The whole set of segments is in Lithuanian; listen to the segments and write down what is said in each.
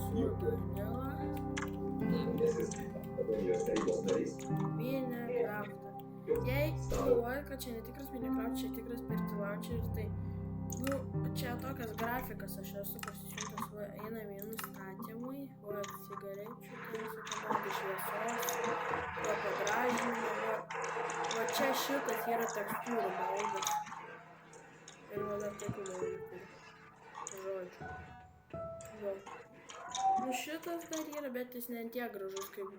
su Danila. Minecraftą. Jei galvoji, kad čia netikras Minecraft, čia tikras pirti launcher, tai čia tokias grafikas aš esu pasisiuntęs, einam į nustatymui, cigarečių, komodų šviesos, pagražinimo, čia šitas yra tekstūrų baudas. Ir dar tokių dalykų. Žodžiu. Šitas dar yra, bet jis ne tiek gražus kaip,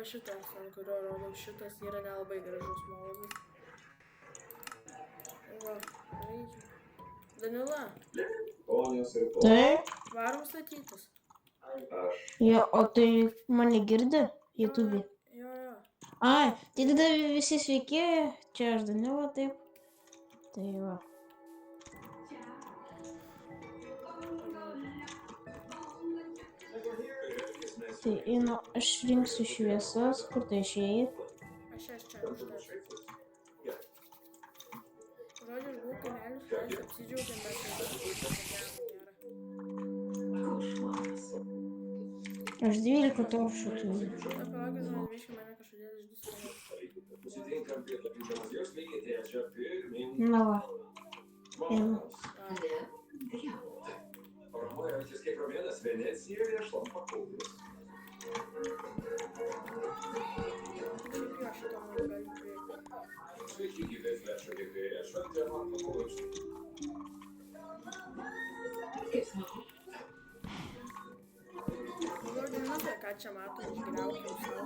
šitas, ant kurio rodau, šitas yra nelabai gražus moldas. Žaidžiu. Danila. Taip. Varom statytis. Jo, o tai mane girdi YouTube? Jo. Ai, tai tada visi sveiki, čia aš Danila, taip. Tai va. Tai einu, aš rinksiu šviesas, kur tai išėjai? Aš čia užtas. Žodžiu, aš buvau kaimelius, mes apsidžiaugiam, bet Aš 12 toršų turiu. Palaukit, žodžiu, biškai mane kažkodėl išdiskutuoja. Na va. Einu. Ромуючись kaip romėnas Venecijoje, šlampa kaulius. Kaip jo šitą man gali prieiti? Sveiki, gyvai flešo dėkėje, šventė man pakaulius. Žodžiu, tai ką čia matom, išgriaukim savo.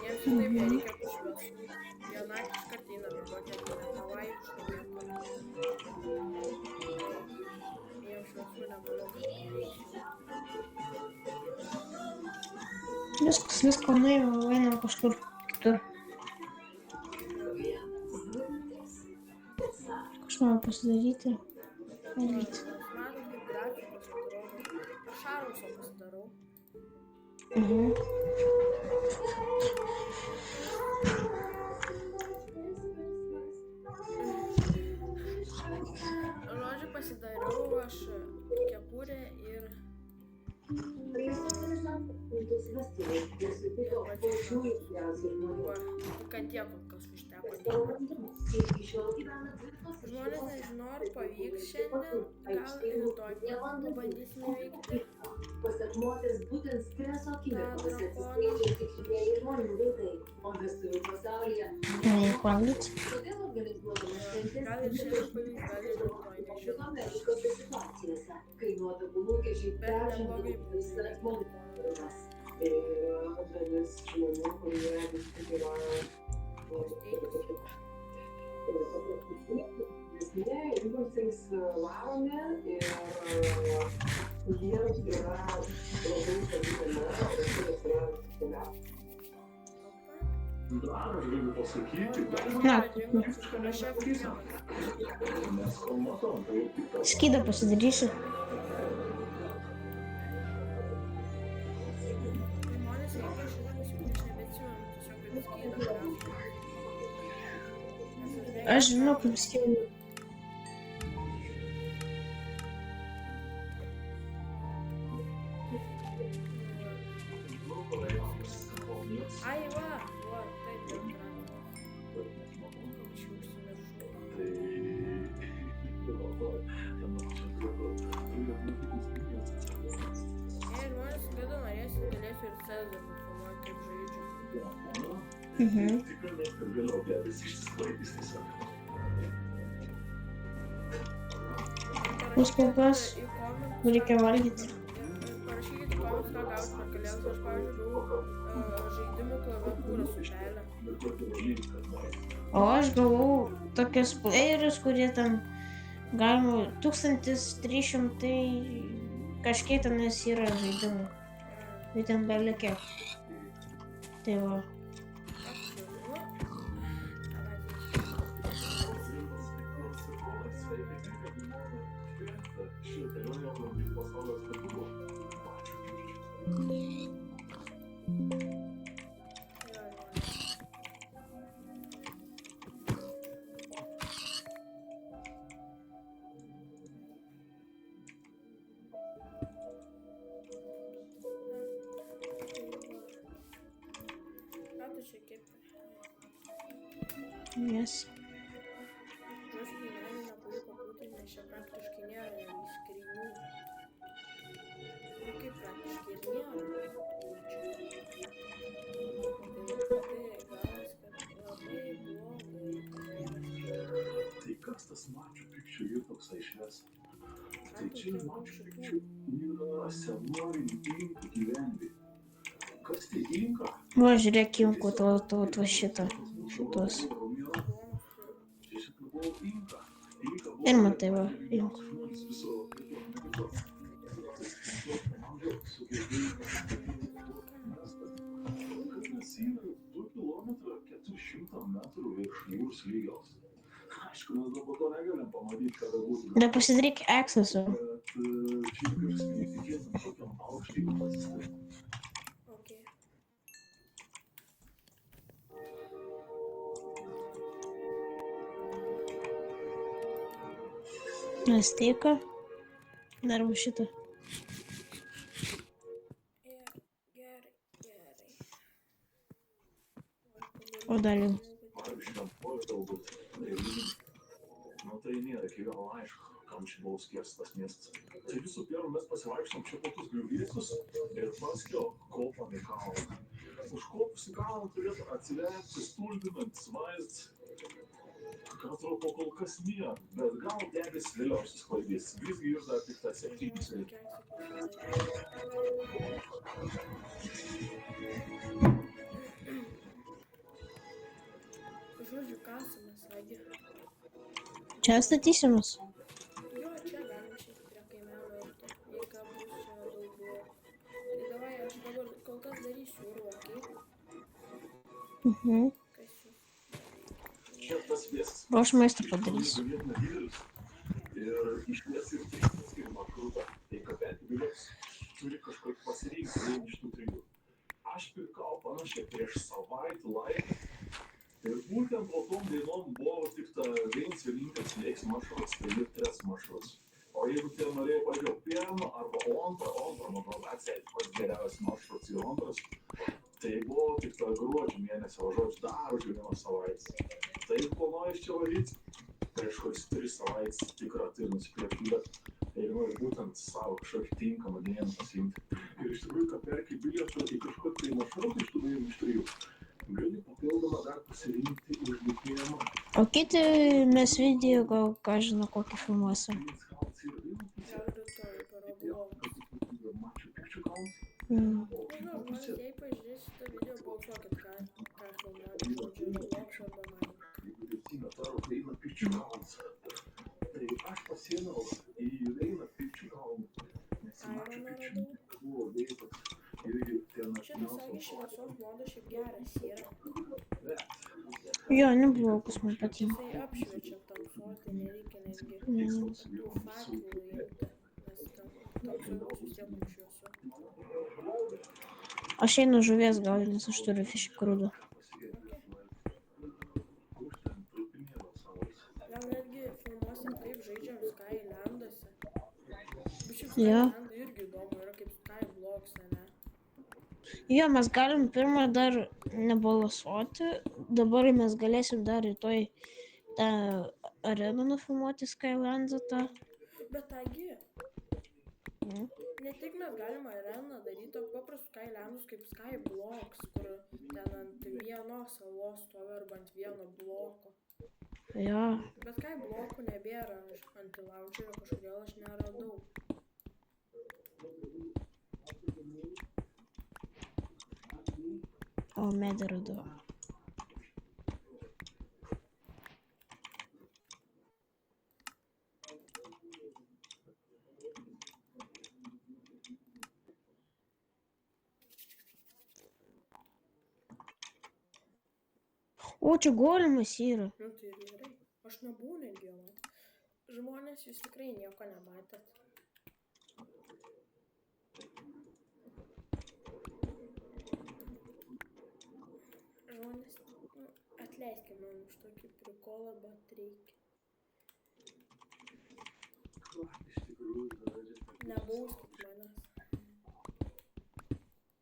Jiems taip reikia šviesų. Jie naktį iškart eina kokią pavaišką. Viską nuėjau, einam kažkur kitur. Kažką pasidaryti. Valgyti. Matom, kaip grafikos atrodo. Aš šarusą pasidarau. Žodžiu, pasidariau aš kepurę ir... Kad tiek kol kas užteko. Žmonės nežinau, ar pavyks šiandien, gal rytoj pabandysime veikti. Pasak moters, būtent streso akimirkose atsiskleidžia tikrieji žmonių veidai, o vestuvių pasaulyje todėl organizuodamas šventes Gal ir šiandien pavyks, gal ir rytoj, nežinau. amerikose situacijose, kai nuotakų lūkesčiai peržengė visas žmogus. Ir dalis žmonių, kurie vis tik yra impulsais varomi ir jiems yra labai savitame, o vestuves yra keliauti. Dar aš galiu pasakyti, mes kol matom, tai tik Skydą pasidarysiu. Žmonės reikia šitą nusipirkti, nebeatsimenu, tiesiog kaip skydą grafiką. Aš žinau, kaip skydą. Ai, va, taip, Anksčiau užsimiršau. Jei žmonės kada norėsit, galėsiu ir Cezarį nufilmuoti, kaip žaidžiu. tikrai, kad vėliau debes išsisklaidys tiesiog. Mus kol kas reikia valgyti. Parašykite komentus, ką gauti per kalėdas. Aš, pavyzdžiui, gavau žaidimų klaviatūrą su pelė. O aš gavau tokius playerius, kurie ten galima 1300 kažkiek tenais yra žaidimų. Tai ten belia kiek. Tai va. čia kaip. Yes. Žodžiu, gyvenime nepavyko būti, nes čia praktiškai nėra netgi skrynių. Nu kaip praktiškai ir nėra. Tai gavas, kad labai blogai. Tai kas tas Machu Picchu ir toksai švies? Tai Kam čia tokie daug Machu šitų? Picchu yra senoji inkų gyvenvietė. Kas tai inka? Va, žiūrėk, imku to šitą. Šitos. Duonos turiu. Tiesiog buvo inka. Inka buvo Ir matai, va, imku. žmonės viso Egipto. Kalnas yra 2 kilometrai 400 metrų virš jūros lygos. Aišku, mes dabar to negalim pamatyti, kada būtų. Da pasidaryk access'u. Bet čia kažkas neįtikėtina, tokiam aukštį pasistatyti. Okay. Nesteika. Dar va šitą. Gerai. O dalį. Pavyzdžiui, ant galbūt religinį. Nu tai nėra iki galo aišku, kam čia buvo skirtas tas miestas. Tai visų pirma, mes pasivaikštom čia po tus griuvėsius ir paskui kopam į kalną. Užkopus į kalną turėtų atsiverti stulbinantis vaizdas. Atrodo, kol kas nėra, bet gal debesys vėliau išsisklaidys. Visgi ir dar tik tas 7 veikia. Žodžiu, kasamas, agi. Čia statysimas. Jo, čia galim išeiti prie kaimelio ir to. Jei ką bus čia daug blokų. Tai davai, aš dabar kol kas darysiu urvą, okei? Mhm. Kas jūs? Čia tas miestas. O aš maistą padarysiu. Ganėtinai didelis. Ir išties ir tikslas ir maršrutą. Tai kabinti bilietus turi kažkaip pasirinkti vieną iš tų 3. Aš pirkau panašiai prieš savaitę laiko. Ir būtent po tom dienom buvo tik ta vienintelis lieks maršrutas, tai ir 3 maršrutas. O jeigu tie norėjo važiuoti pirmą arba antrą, man atsėti pats geriausias maršrutas ir antras, tai buvo tik ta gruodžio mėnesio, o žodžiu dar už 1 savaitę. Tai planuoju čia varyti prieš kokias 3 savaitės tikrą tai nusipirkti bilietą. Ir noriu būtent savo kažkokį tinkamą dieną pasiimti. Ir iš tikrųjų, kad perki bilietą į kažkokį tai maršrutą iš tų 2 iš 3. Gali papildomą dar pasirinkti iš dėkėjimo. O kiti mes video gal ką žino kokį filmuosim. Gal rytoj parablokas. Machu Picchu kalnas. Mm. Nežinau, žmonės, jei pažiūrės šitą video, balsuokit, ką filmuoti, žodžiu, Roblox arba Minecraft. Jeigu rytinę taro Reina Picchu kalnas. Tai aš pasiėmiau į Reina Picchu kalną. Nes į Machu Picchu buvo veikas. Irgi ten Šitas sakė, šviesos modas šiaip geras yra. Jo, neblogas man patinka. Jisai apšviečia tamsuoti, nereikia netgi tų faklų imti, nes tamsuoti vis tiek bus šviesu. Aš einu žuvies gaudyti, nes aš turiu fish krūdą. Gal netgi filmuosim, kaip žaidžiam Skylanduose. Bet šiaip Jo. Skylandai irgi įdomu yra kaip Skybloks, ne? Jo, mes galim pirmą dar nebalansuoti, dabar mes galėsim dar rytoj tą areną nufilmuoti Skylandą tą. Bet tagi, Mm. ne tik mes galim areną daryti, o paprastus Skylandus kaip Skybloks, kur ten ant vienos salos stovi arba ant vieno bloko. Jo, Bet Skyblokų nebėra ant launcherio, kažkodėl aš neradau. o medį radau. O, čia golimas yra. Nu tai ir gerai. Aš nebuvau netgi jo matęs. Žmonės, jūs tikrai nieko nematėt. Žmonės, atleiskime man už tokį prikolą, bet reikia. Nebauskit manęs.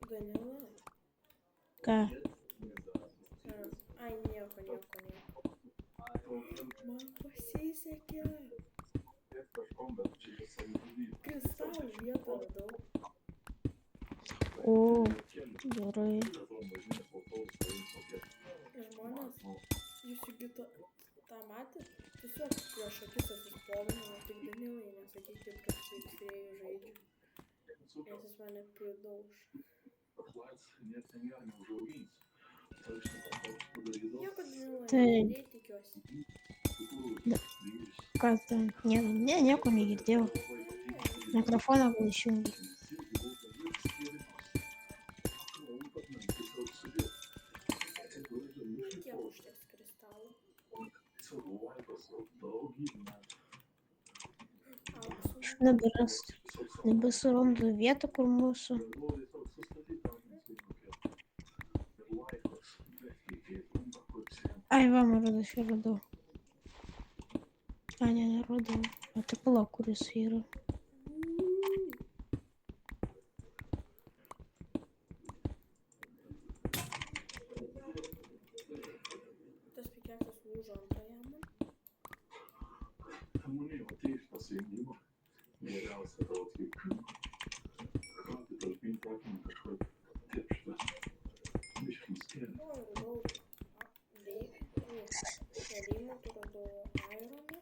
Ganila, Ką? pasisekė. Tiek kažkom, bet čia yra savižudybė. Kristalų vietą radau. O, gerai. Žmonės, jūs juk tą matėt? Tiesiog prieš akis atsispomino, tik Danilai, nesakykit, kad su X-rėjų žaidžiu. Nes jis mane pridauž. Nieko Danilai, Tai- negirdėjai, tikiuosi. Kas ten? Nieko negirdėjau. Mikrofoną gal išjungi. Kiek užteks kristalų? Aukso. Nebesurandu vietą, kur mūsų. Ai, va, man rodos, aš radau. A, neradau. O tai palauk, kuris yra. Tas pikeksas lūžo antrąją man. Pamanėjau, ateis pasijungimą. Geriausia tau atvykimą. Ką tai talpinti akmenį kažkokį tepštą. Biškį skėlį. O, radau Deimantų, radau Ironą.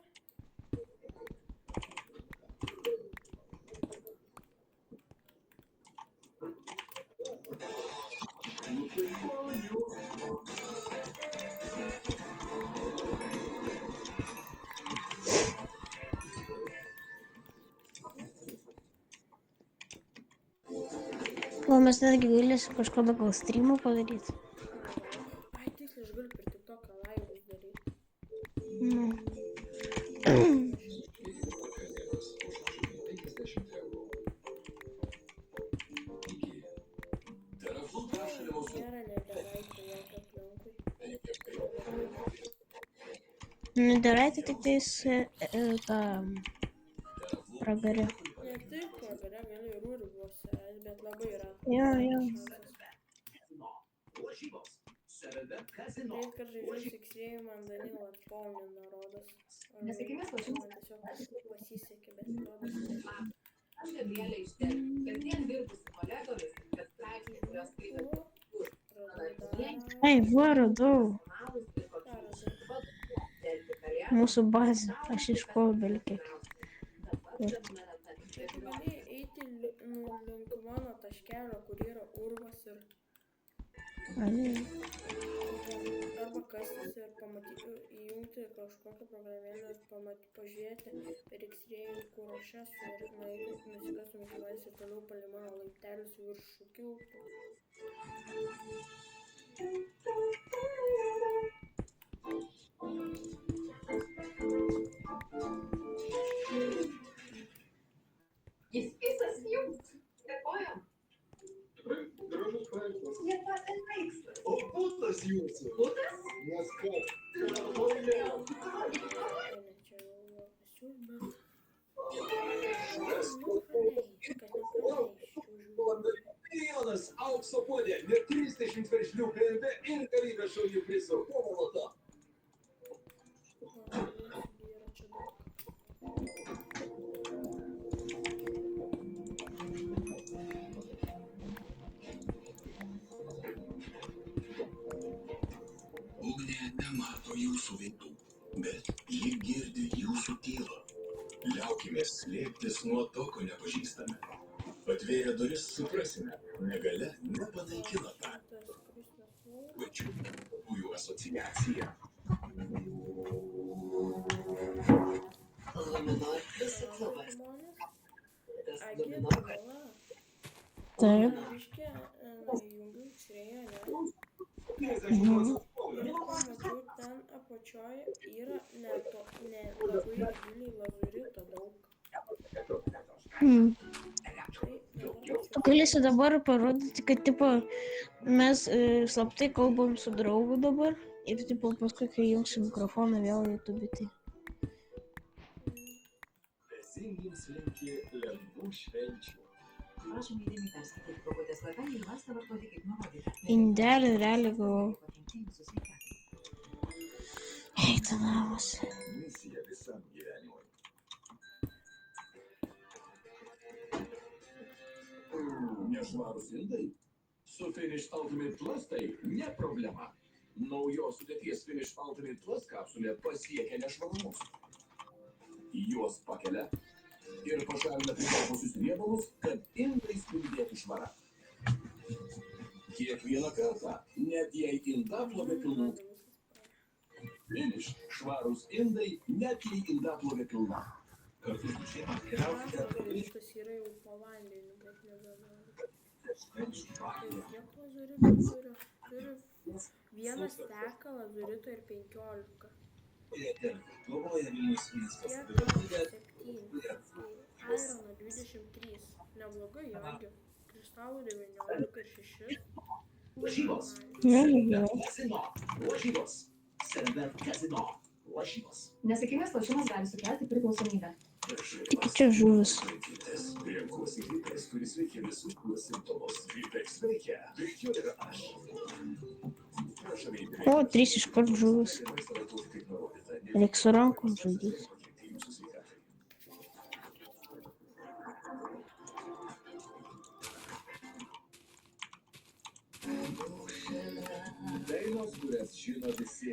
O mes netgi galėsim kažkada gal streamą padaryti. Ai, tiksliai, aš galiu per TikToką laivus daryti. Nu. Nėra nebevaikų jokio aplinkui. Nedarai tai tik tais tą pragarę. Ne tik pragare, gali ir urvuose, bet labai yra. Jo. Greit, kad žaidžiu X-rėjų, man Danilo atpaunino, rodos. Nesėkmės Man lažybos. tiesiog pasisekė, bet rodos ne. Aš Gabrielė iš ten, kasdien dirbu su kolegomis, kad straipsniai, kuriuos skaitau, Ai, va, radau. malus ir kokius Mūsų bazė. Aš iškojau belkiek. Bet tu gali eiti link mano taškelio, kur yra urvas ir arba kastis ir įjungti kažkokią programėlę ir pažiūrėti per X-rėjų, kur aš esu ir nusikastum iki manęs ir toliau palei mano laiptelius į viršų kiltų. Jis visas jums. Dėkojam. Gražus projektas. Jie patys veiksmas. O putas jūsų. Putas? Nes ką? Ne, čia jau jo pasiūlymą. Milijonas aukso puodė, net 30 veržlių PNB ir galybė šaunių prizų. Povalota. Ugnė nemato jūsų veidų, bet ji girdi jūsų tylą. Liaukimės slėptis nuo to, ko nepažįstame. Atvėrę duris suprasime, negalia nepanaikina tą pačių kūjų asociaciją. Luminor visų klubas. Tas Luminor Taip. Biškė, jungiu X-rėjų, ne? 50 procentų. Ir pamačiau, ten apačioje yra ne labai giliai lazurito daug. Tu galėsi dabar parodyti, kad tipo, mes slaptai kalbam su draugu dabar ir tipo, paskui, kai jungsim mikrofoną vėl YouTube. Tai. Bezingiems linki lengvų švenčių. Prašom įdėmiai perskaityti pakuotės lapelį ir vastą vartoti kaip nurodyta. Indelį realiai gavau. Pakenkimų su sveikatai. Eita namas. Misija visam gyvenimui. Nešvarūs indai? Su Finish Ultimate Plus tai ne problema. Naujos sudėties Finish Ultimate Plus kapsulė pasiekia nešvarumus. Juos pakelia ir pašalina priklausius riebalus, kad indai spindėtų švara. Kiekvieną kartą, net jei indaplovė pilna. Finish švarūs indai, net jei indaplovė pilna. Kartu su šeima keliaukite. Viskas yra jau po vandeniu, bet nebenoriu. Kiek lazuritų turiu? Vieną steką lazuritų ir 15. Galvoja Vilnius miestas. Kiek turiu? 7. Irono 23. Neblogai, jogi. Kristalų 19 ir 6. Lažybos. Kazino. Lažybos. Servet kazino. Lažybos. Nesėkmingas lošimas gali sukelti priklausomybę. Čia žuvis. Renkuosi Gripex, kuris veikia visus kūno simptomus. Gripex veikia. Veikiu ir aš. O, 3 iškart žuvis. Reiks su rankom žudyti. Dainos, kurias žino visi.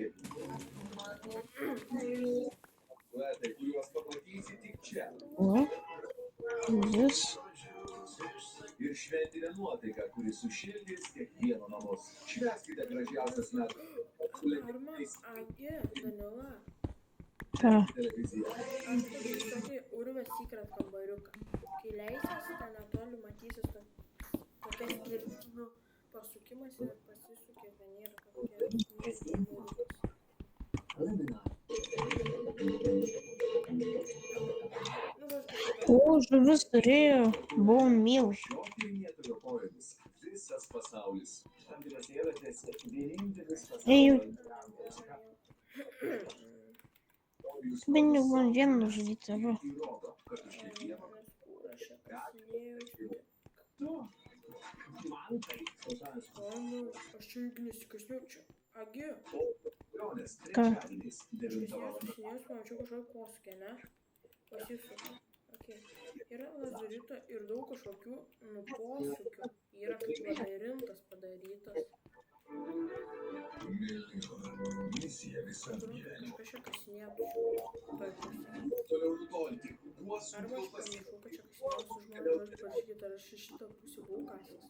Poetai, kuriuos pamatysi tik čia. O, jis. Ir šventinė nuotaika, kuri sušildys kiekvieno namus. Švęskite gražiausias metų. Armas, Agė, Danila. Ką? Televizija. Aš turiu tokį urvės secret kambariuką. Kai leisiesi, ten netoli matysis tokia skirtinų pasukimas ir pasisukė ten yra tokie. O, žuvis turėjo bone meal. Šio tyrinėtojo kojomis visas pasaulis. Ej, bent jau man vieną nužudyti, va. Įrodo, kad už kiekvieną Aš čia irgi nesikasniau čia. Agi, kelionės Ką? trečiadieniais 9 val. susinės, pamačiau kažkokį posūkį, ne? Pasisuka. Okay. Yra lazurito ir daug kažkokių posūkių. Yra kaip labirintas padarytas. Misija visam gyvenimui. Kažkas čia kasinėtų. Toliau nutolti. Kuo Arba sunkiau aš pasiekti. pamiršau, kad čia kažkas nors prašykit, ar aš į šitą pusę buvau kasęs.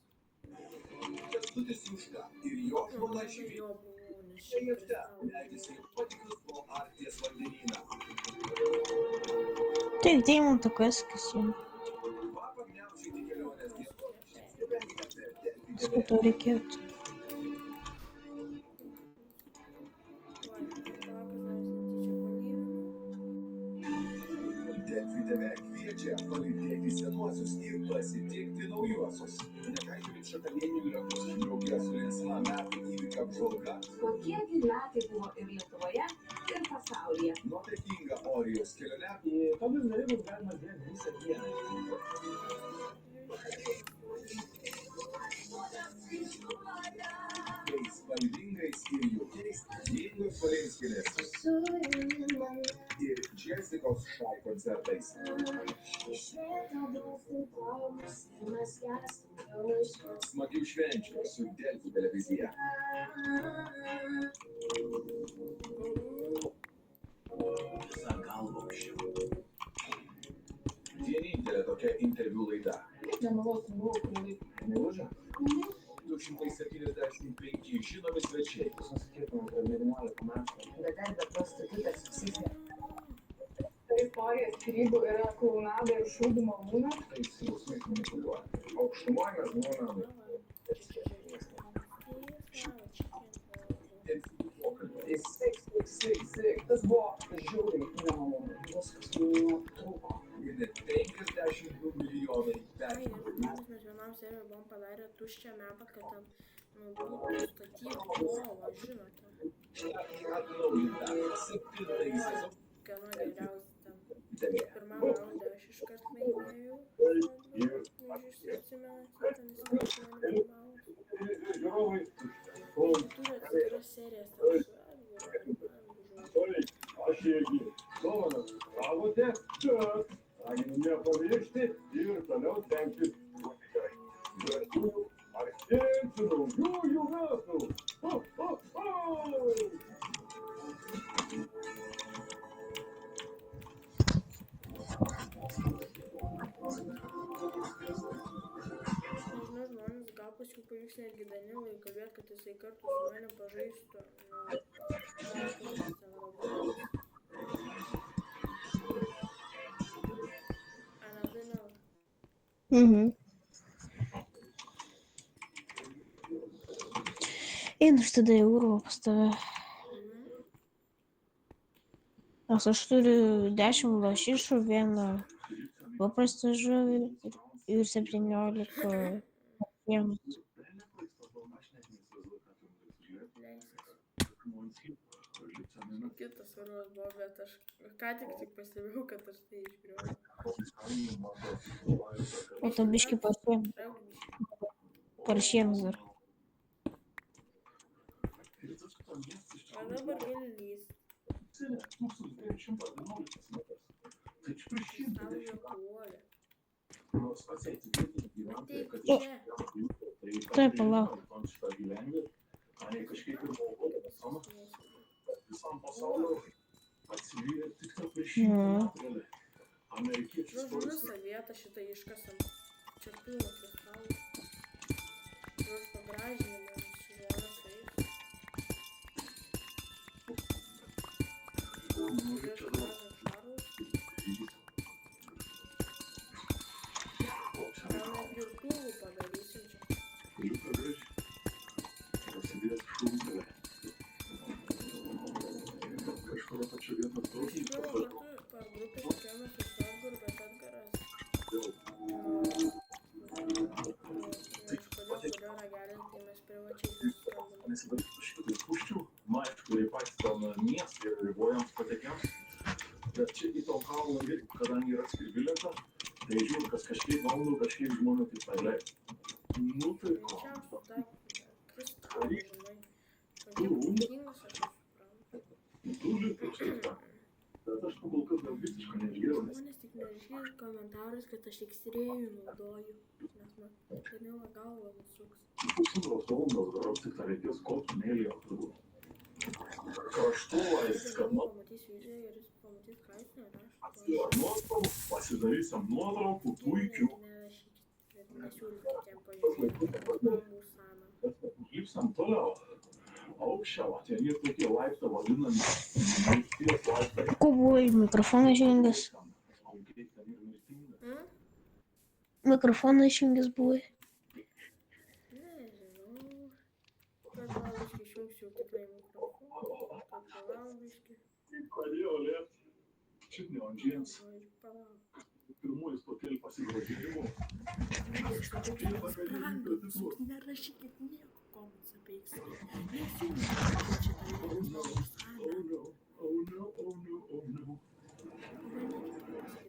Kęstutis Juška ir jo žmona Živė. Jo buvau, nes Čia čia jie te kristalai. leidžiasi patikrus po Arkties vandenyną. Taip, deimanto kaskas jau. Vakar neapšyti kelionės dienos. Su to reikėtų. Delfi tave kviečia palydėti senuosius ir pasitikti naujuosius. Nekaišykit šakalienių ragus, drauge su linksma metų įvykių apžvalga. Kokie gi metai buvo ir Lietuvoje, ir pasaulyje. Nuotaikinga Orijos kelionė. Į tokius dalykus galima žiūrėti visą dieną. Tais spalvingais ir jaukiais Ingos Valinskienės ir Jessicos Šai koncertais. Smagių švenčių su Delfi televizija. Visą galvą aukščiau. Vienintelė tokia interviu laida. Nemalonu buvo, kurį Neužia? 275 žinomi svečiai. Susikirtume prie 19 metų. bedarbio prostitutas psichė. Istorija skyrybų yra klounada ir šūdų malūnas. Tai jausmais manipuliuoja. Aukštumoje mes būnam intensyvių pokalbių. Tas buvo žiauriai nemalonu. Viskas nutrūko. Ir net 52 milijonai peržiūrų. Mes vienam serijoje buvom padarę tuščią mapą, kad ten būtų statyti lovą, žinote. Atnaujinta 7-ąjį sezoną. Gana geriausia ten. Telė. Pirmam raunde aš iškart laimėjau. Nežinau, atsimenate, ten jis mane filmavo. Turi atskiras serijas. Aš irgi. Dovanas gavote? Raginu nepamiršti ir toliau tenktis. Gerai. paskui pavyks netgi Danilui kalbėti, kad jisai kartu su manim pažaistų. Nu, klausimas ten Roblox. Ana Danila. Угу. И ну что, дай urvą pas tave. Nes aš turiu 10 lašišų, vieną paprastą žuvį ir 17 vienas. Kitas urvas buvo, bet aš ką tik pastebėjau, kad aš tai išgriaužiu. O to biški paršiems dar. O dabar gali lyst. Stabdžio puolė. Ateik čia. Tai palauk. Visą vietą šitą iškasam. Čia pilna kristalų. Juos pagražinimą žmonės eis. Gal net girtuvų padarysim čia. Per grupę tikėjomės su Sorgu, bet Edgaras. Kodėl ragelį, tai mes privačiai susiskambinam. Aišku, ir patys ten miestai ir ribojams patekėms. Bet čia į to kalną irgi, kadangi yra atskiri bilietą, tai žiūrint, kas kažkiek valandų, kažkiek žmonių taip paleidžia. Nu tai ko? Greičiausiai dar kristalai, žinai. Tokie protingas, aš suprantu. Tu likai šitą. Bet aš kol kas gal visiškai neišgėriau, nes... Žmonės tik nerašys komentarus, kad aš X-ray'ų naudoju, nes man Danila galva nusuks. Pusantros valandos darau tik tą reikės kotų mėlyje turbūt. Kraštovais, kad man... Pamatys video ir jis pamatys, ką jis nerašo. Ir nuotraukų, pasidarysim nuotraukų puikių. Nerašykit, nesiūlykit tiem pažiūrėti, namų saną. Lipsam toliau. Aukščiau, ten jie tokie laiptai vadinami. Mirties laiptai. Ko buvo mikrofonas išjungęs? Mikrofonas išjungęs buvo. Nežinau. Kad valandiškai išjungsiu tikrai mikrofoną. Kad valandiškai. Pradėjo lėpt. Čit ne ant žiems. Palauk. Pirmųjų stotėlį pasigražinimų. Nerašykit nieko komentus apie X-ray. Nesiūlykit šitą namų saną. Oh no.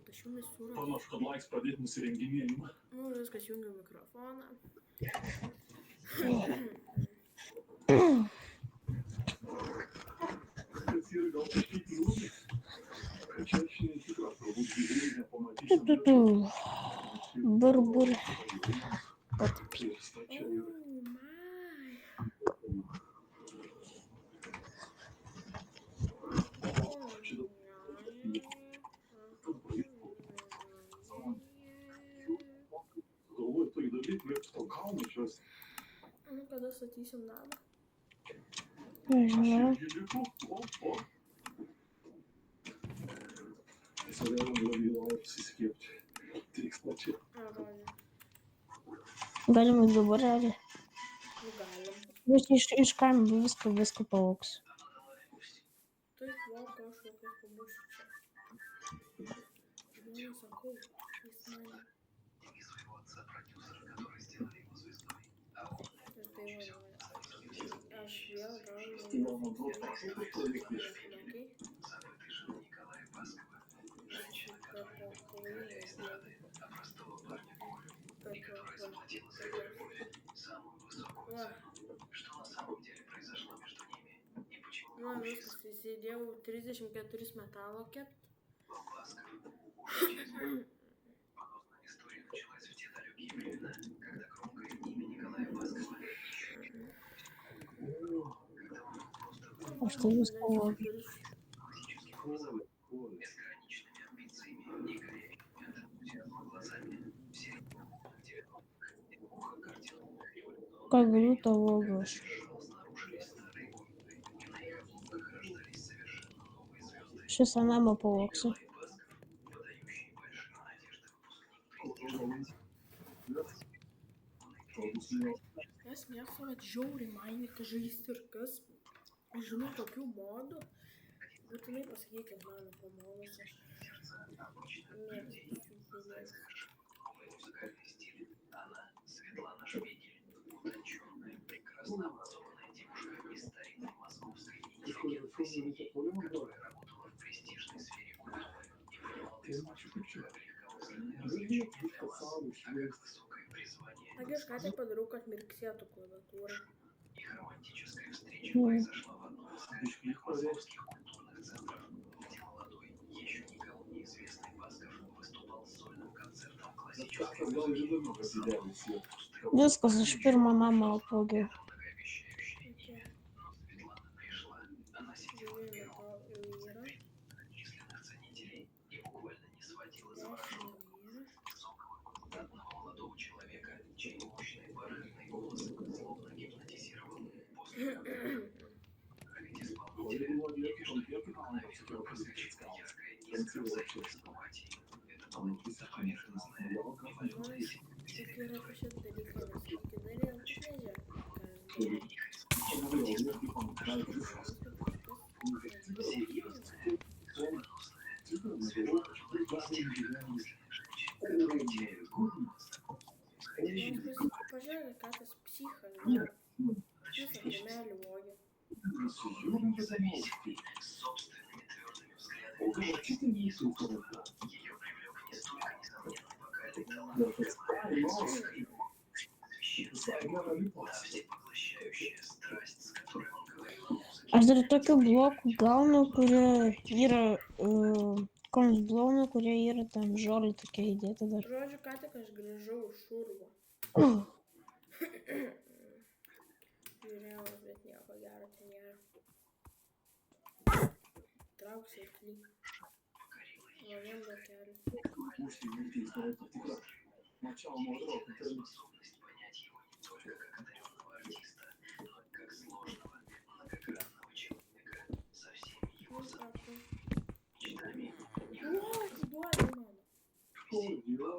Aš jums surasiu. Panašu, kad laiks pradėti nusirenginėjimą. Nu, viskas, jungiu mikrofoną. Kas yra gal kažkiek liūdai. Kad čia aš netikras, galbūt gyvūnai nepamatysim. Burbur. Ir stačia yra. Galvoju, tai dalyk, liep to kalno šios. Nu, kada statysim namą? Nežinau. Save labai susiskiepti. Tikslą čia. Galima dabar realiai. Nu, galim. Aš iš kaimo viską palauksiu. Taip, va, kažkokios pabūsiu čia. Nu, sakau, jis mane. Ir tai va, aš vėl gaunu. Nu, viskas, įsidėjau 34 metalo kept. Aš tai viską laukiu. Как будто логos. Сейчас она полокса. Es mėgstu, kad žiauriai maini, kad žaisti ir kas žino tokių modų. Būtinai pasakykit man pamoduose. Mėgstu siūlymus. Agi aš ką tik padariau, kad mirksėtų klaviatūra. Viskas, aš pirmą namą apaugiau. Pažiūrėk, ką tas psichas daro. Visą žemelį vogė. Aš dar tokių blokų gaunu, kurie yra konstblaunų, kurie yra tam žolį tokie įdėti dar. Žodžiu, ką tik aš grįžau iš šurvo. Žiūrėjau, bet nieko gero ten nėra. Trauks arklį. O vien blokelį. O, atiduodi mano.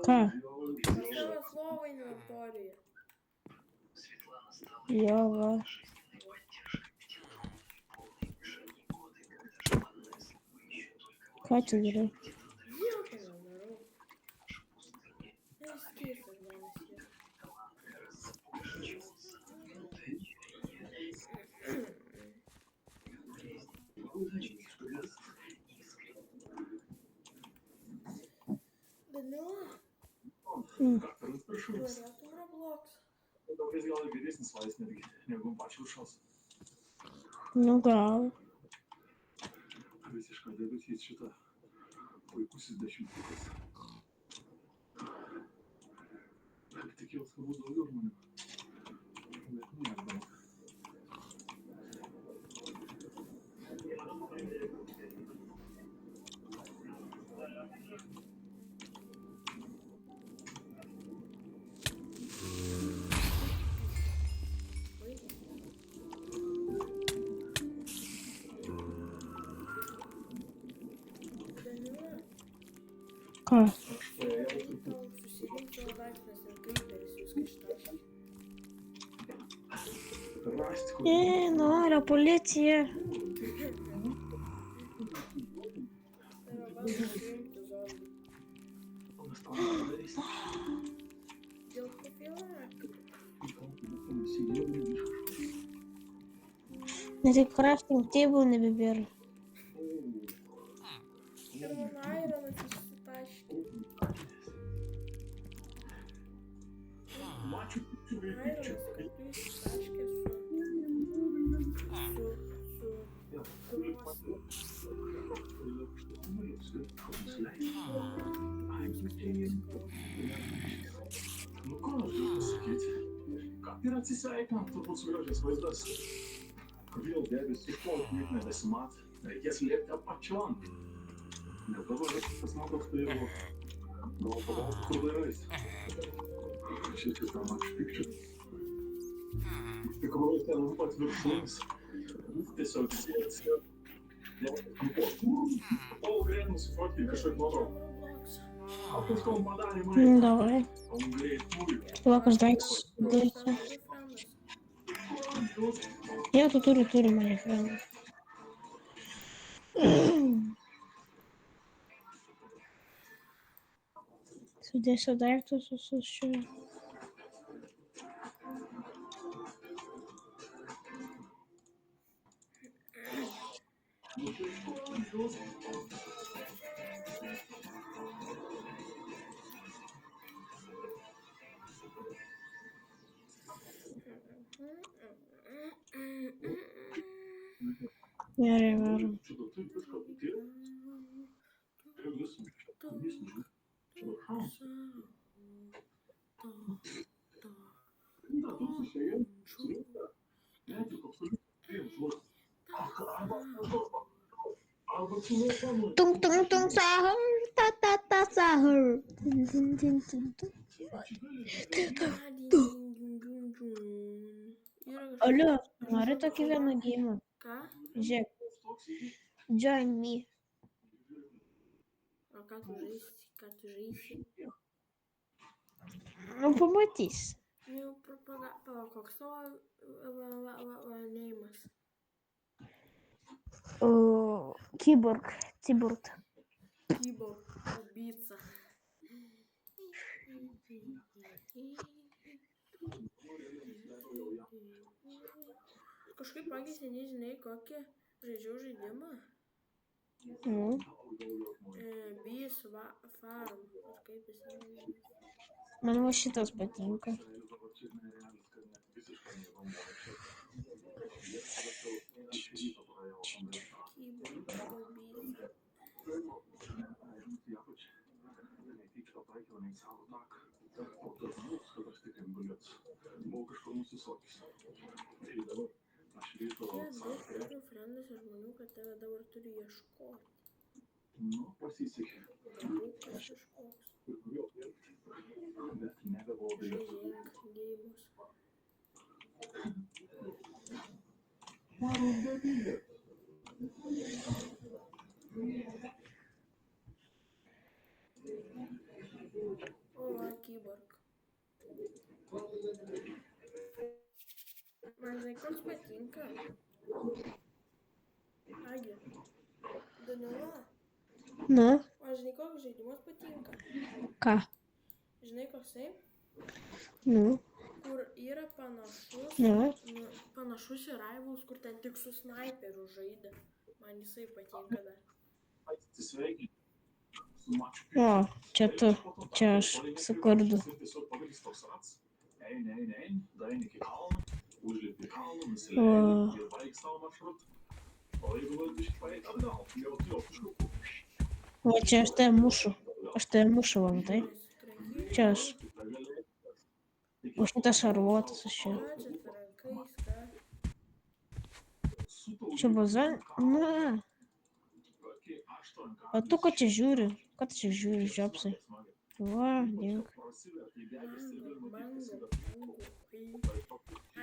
Ką? Pas tavo slovo inventoriuje. Jo, va. Ką čia darai? Nieko nedarau. Jis keistas žmonės jie. Danila, norėtum Roblox? Dabar gal ir geresnis vaizdas netgi, negu pačių šos. Nu gal. Visiškai debesys šitą puikusis dešimtukas. Tikėjausi, kad bus daugiau žmonių. Bet nėra daug. Ką? Tau susirinkti tavo daiktas ir kreiperis viską ištaškė. Nora, policija. Tai va, bando suimti zombį. Dėl profilaktikų. Net ir crafting table nebebėra. Ir man ironas išsitaškė. Ironas kartu išsitaškė Nu ką aš galiu pasakyti? Ką ir atsisveikinant, turbūt sugražęs vaizdas. Kodėl debesys išplauk niek nebesimatė? Reikės liepti apačion. Dabar tas nuotoks tai buvo. Gal palauk, kur darais. Šiek tiek tam aš pikčiu. Iš tikrųjų, ten pats viršūnis. Tiesiog sėdė. O, greit nusifotkinti kažkaip nuotrauką. А ты что, мадами, Давай. Он говорит, Лакас дайте. Я тут turiu mane frendų. Sudėsiu daiktus visus čia. Gerai, varom. что-то ты как ты. Я высуну. Да, тут состояние. Знаете, абсолютно. А почему самое? Tung sahur, ta sahur. Alio, nori tokį vieną gėjimą? Ką? Žiūrėk, join me. O ką tu žaisi? Nu, pamatysi. Jau palauk, koks tavo neimas? Cyborg. Keyboard, Ibiza. Kažkaip pagėsi, nežinai, kokį žaidžiau žaidimą. Bees Farm. Ar kaip jis nevadinasi? Man va šitas patinka. Turiu frendas ir žmonių, kad tave dabar turi ieškoti. Nu, pasisekė. Kažkoks ieškoks. Bet nebevaldo jo. Žaidžiank geimus. Maro bebė. O, Keyboard. Man žinai, koks patinka. Agi. Danila. Na, Man žinai, koks žaidimas patinka. ką? Žinai, koksai? Nu, Kur yra panašus. Na. Panašus į Rivals, kur ten tik su snaiperiu žaidė. Man jisai patinka dar. Atsisveikinti su maču. o, čia tu. Čia aš sukurdu. Tiesiog padarys toks rats. Eini, daeini iki kalno, užlipi kalną, O. nusileidi ir baig savo maršrutą. O jeigu nori biškį paeit atgal, jau kažkur. O, čia aš tave mušu. Aš tave mušu, vantai. Čia aš. O šitas šarvuotas aš čia. Čia bazan? Na. O tu ko čia žiūri? Ką tu čia žiūri, žiopsai? Va, dink.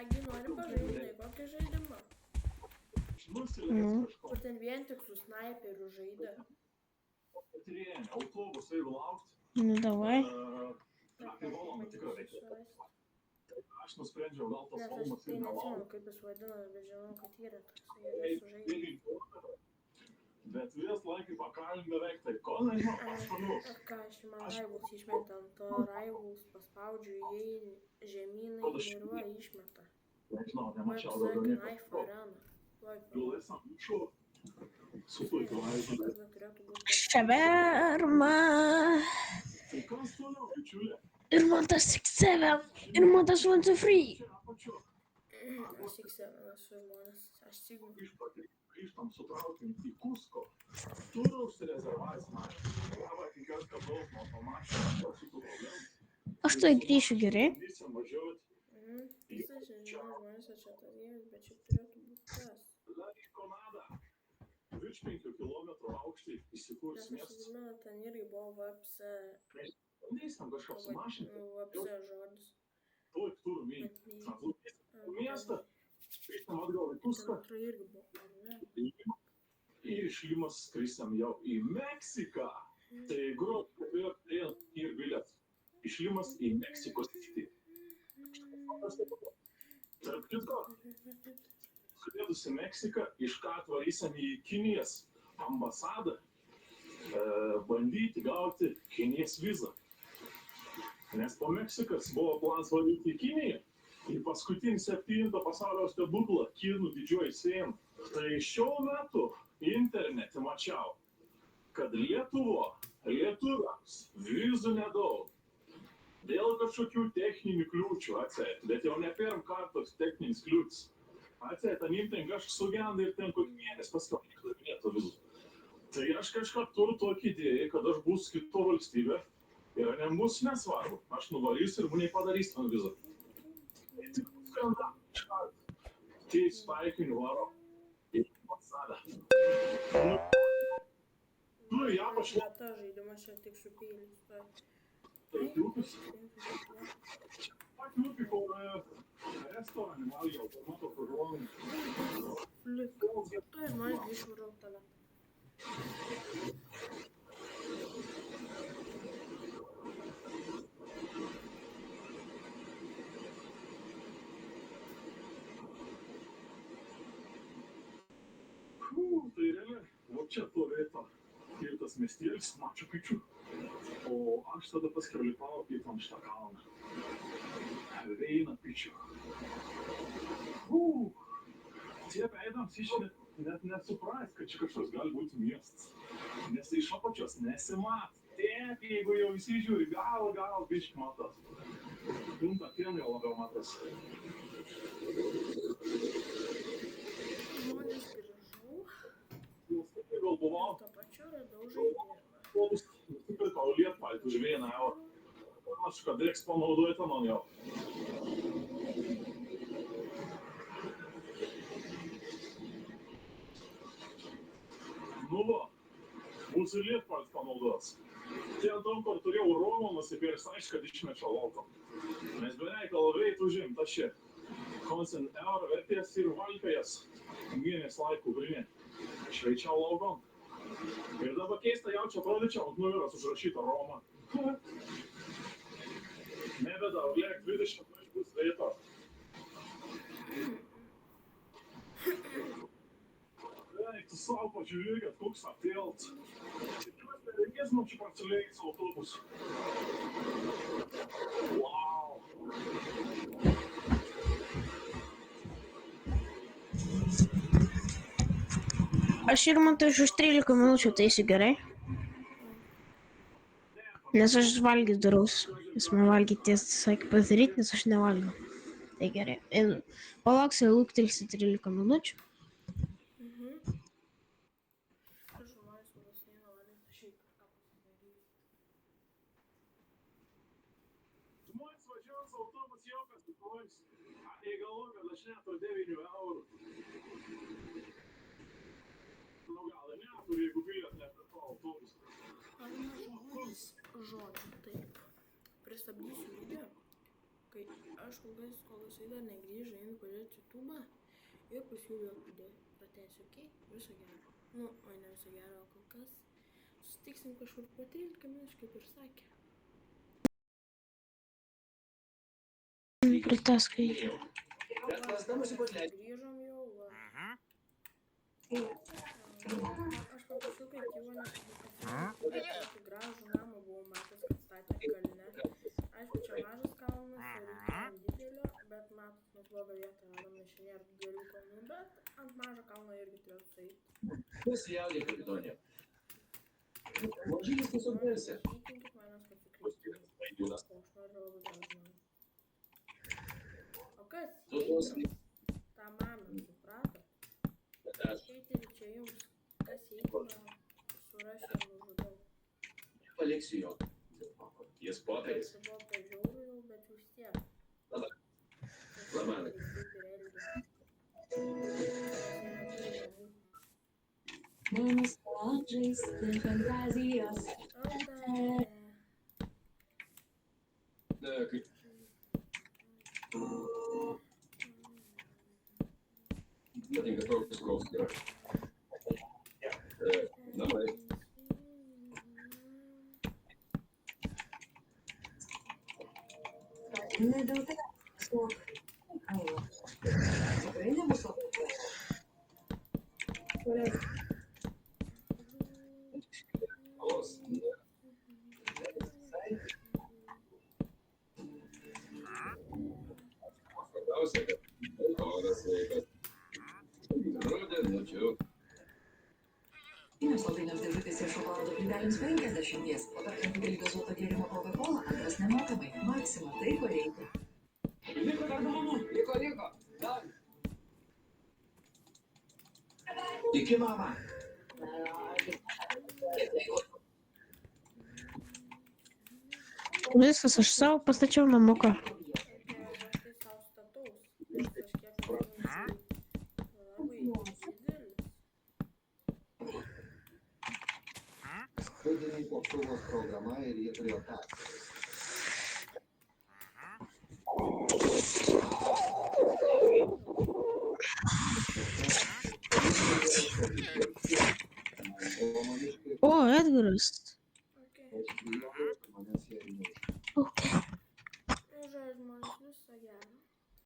Agi, nori pažaidinai, kokį žaidimą? Nu. Kur ten vien tik su snaiperiu žaidė. Autobusą jeigu laukti, Nu, davai. apie valandą tikrai reikia. Aš nusprendžiau, gal tas Nes aš filmas tai ir nežinau, nelaukti. kaip jis vadina, bet žinau, kad yra toksai ir esu žaidęs. Bet vis laikai pakalbė beveik tai, ko nežinau, aš panaus. Ką aš man Rivals išmeta ant to Rivals, paspaudžiu įeini žemynai ir va išmeta. Nežinau, Web nemačiau daugiau Knife nieko. Arena. Gulai samšo. Su puikiu laišku. Tada turėtų būti. Šaverma. Tai kas toliau, bičiulė? Ir man tas 6-7. Ir man tas 1-2-3. Čia apačiu. Aš tik sevinas su žmonės. Aš tik. Grįžtam su traukiniu į Kusko. Turiu užsirezervavęs mašiną. Davai, tikiuosi, kad daug nuo to mašiną. Aš su problemų. Aš tuoj grįšiu, gerai? Bandysim važiuoti. Visas žinau, žmonės čia tas gėris, bet čia turėtų būti tas. Laiko nada. Virš 5 kilometrų aukštį įsikūrus Nes aš miestas. žinau, ten irgi buvo VPC. Bandysim kažką su mašina. VPC žodis. Tuoj turiu mį. Bet nei. Translūkės. miestą, grįžtam atgal į Ten Tuską atrodo irgi buvo, ar ne? ir iš Limos skristam jau į Meksiką. Tai gruodžio 4 ir bilietas. Iš Limos į Meksikos City. Tarp kitko, skridus į Meksiką, iškart varysim į Kinijos ambasadą bandyti gauti Kinijos vizą. Nes po Meksikos buvo planas varyti į Kiniją į paskutinį 7 pasaulio stebuklą Kinų didžioji siena. Tai šiuo metu internete mačiau, kad lietuviams vizų nedaug. Dėl kažkokių techninių kliūčių atseit, bet jau ne pirm kartos techninis kliūtis. Atseit, ten kažkas sugenda ir ten kokį mėnesį paskui nedavinėtų vizų. Tai aš kažką turiu tokį idėją, kad aš būsiu kito valstybė ir nebus nesvarbu. Aš nuvarysiu ir mane padarys ten vizą. Tai tik skandalą iškart. Teis taikiniu varo į ambasadą. Nu, ją pašlau. Ta žaidimas čia tik su peiliais. Triukus. Triukai, kur restorane valgiau, tomato purolai. Flik. Tai žmonės išvarau tave. Tai realiai, o čia to vieta ir tas miestėlis Maču Piču. O aš tada paskiau lipau į tam šitą kalną. Veina Piču. Tie veidams iš net nesupras, kad čia kažkas gali būti miestas. Nes iš apačios nesimat. Taip, jeigu jau visi žiūri, gal biški matas. Junta ten jau labiau matas. Žmonės grįžau. Gal buvau. Tuo pačiu radau žaidimą. Nusipirkau lietpaltį už 1 eurą. Aš kad reiks panaudoti man jau. Nu va, bus ir lietpaltis panaudotas. Ten tom, kur turėjau Romą nusipirks, aišku, kad išmečia lauką. Nes beveik galvai užim tą šį. Konsen eurą vertės ir valkajas. Mėnesį laikų Vilniuje. Šveičiau laukom. Ir dabar keista jaučia atrodyčiau ant nugaros užrašyta Roma. Nebedau, liek 20 bus vieta. Eik, tu savo pažiūrėkit, koks aptilt. Reikės man čia parsileis autobus. Wow. Aš ir man tai už 13 minučių, tai eisiu gerai. Nes aš valgyt daraus. Jis man valgyt tiesą sakė padaryti, nes aš nevalgiau. Tai gerai. Palauksiu, luktelsiu 13 minučių. Žmonės manęs neina valgyti šiaip kažką pasidaryti. Žmonės važiuos autobus jokas įploks. Jei galvoju, kad aš neturiu 9 eurų. Nu gal ir neturiu, jeigu biliet nepirkau autobusą. Ar žmonės žodžiu taip. Pristabdysiu video, kai aš kol jis dar negrįžo, einu pažiūrėti YouTube'ą ir paskui vėl pratęsiu, okei? Viso gero. Nu, o ne viso gero, kol kas. Susitiksim kažkur po 13 minučių, kaip ir sakė. Pritaskai. Grįžom jau, va. Aš paprašiau, kad Ivonė atsiprašyti gražų namą buvau matęs, kad statė kalne. Aišku, čia mažas kalnas ir reikia didelio, bet matot, neblogą vietą radom, nes čia nėra didelių kalnų, bet ant mažo kalno irgi turėtų eiti. Посъявление, капитоне. Ложитесь на субверсия. Įtinkit manęs pasikreipti. O aš noriu labai gražų. O kas jeigu tą mamą suprato? Skaitėri čia jums, kas jeigu surasiu ir nužudau. Paliksiu jo. Jis poteris. Tai buvo per žiauru jau, bet vis tiek. Labanai. Mano sodžiais ir fantazijos. Тетенька Троцковская. Давай. Не до тебе. Михайло. Прийдемо собою. Голос. Попадався, Вроде, ну чого. Mes labai neuždirbtės ir šokolado plytelėms 50. O tarkim, grido złoto gėrimo Coca-Cola antras nemokamai. Maksima, tai ko reikia. Liko dar dovanų. Liko. Dar. Iki mama. Viskas, aš savo pastačiau namuką. Aš tai sau stataus. Aš kažkiek labai didelis. Liudininkų apsaugos programa ir jie turėjo perspėti. O, Edgaras. Okay. Manęs jie ir neišėjo. Okay. Žodžiu, žmonės, viso gero.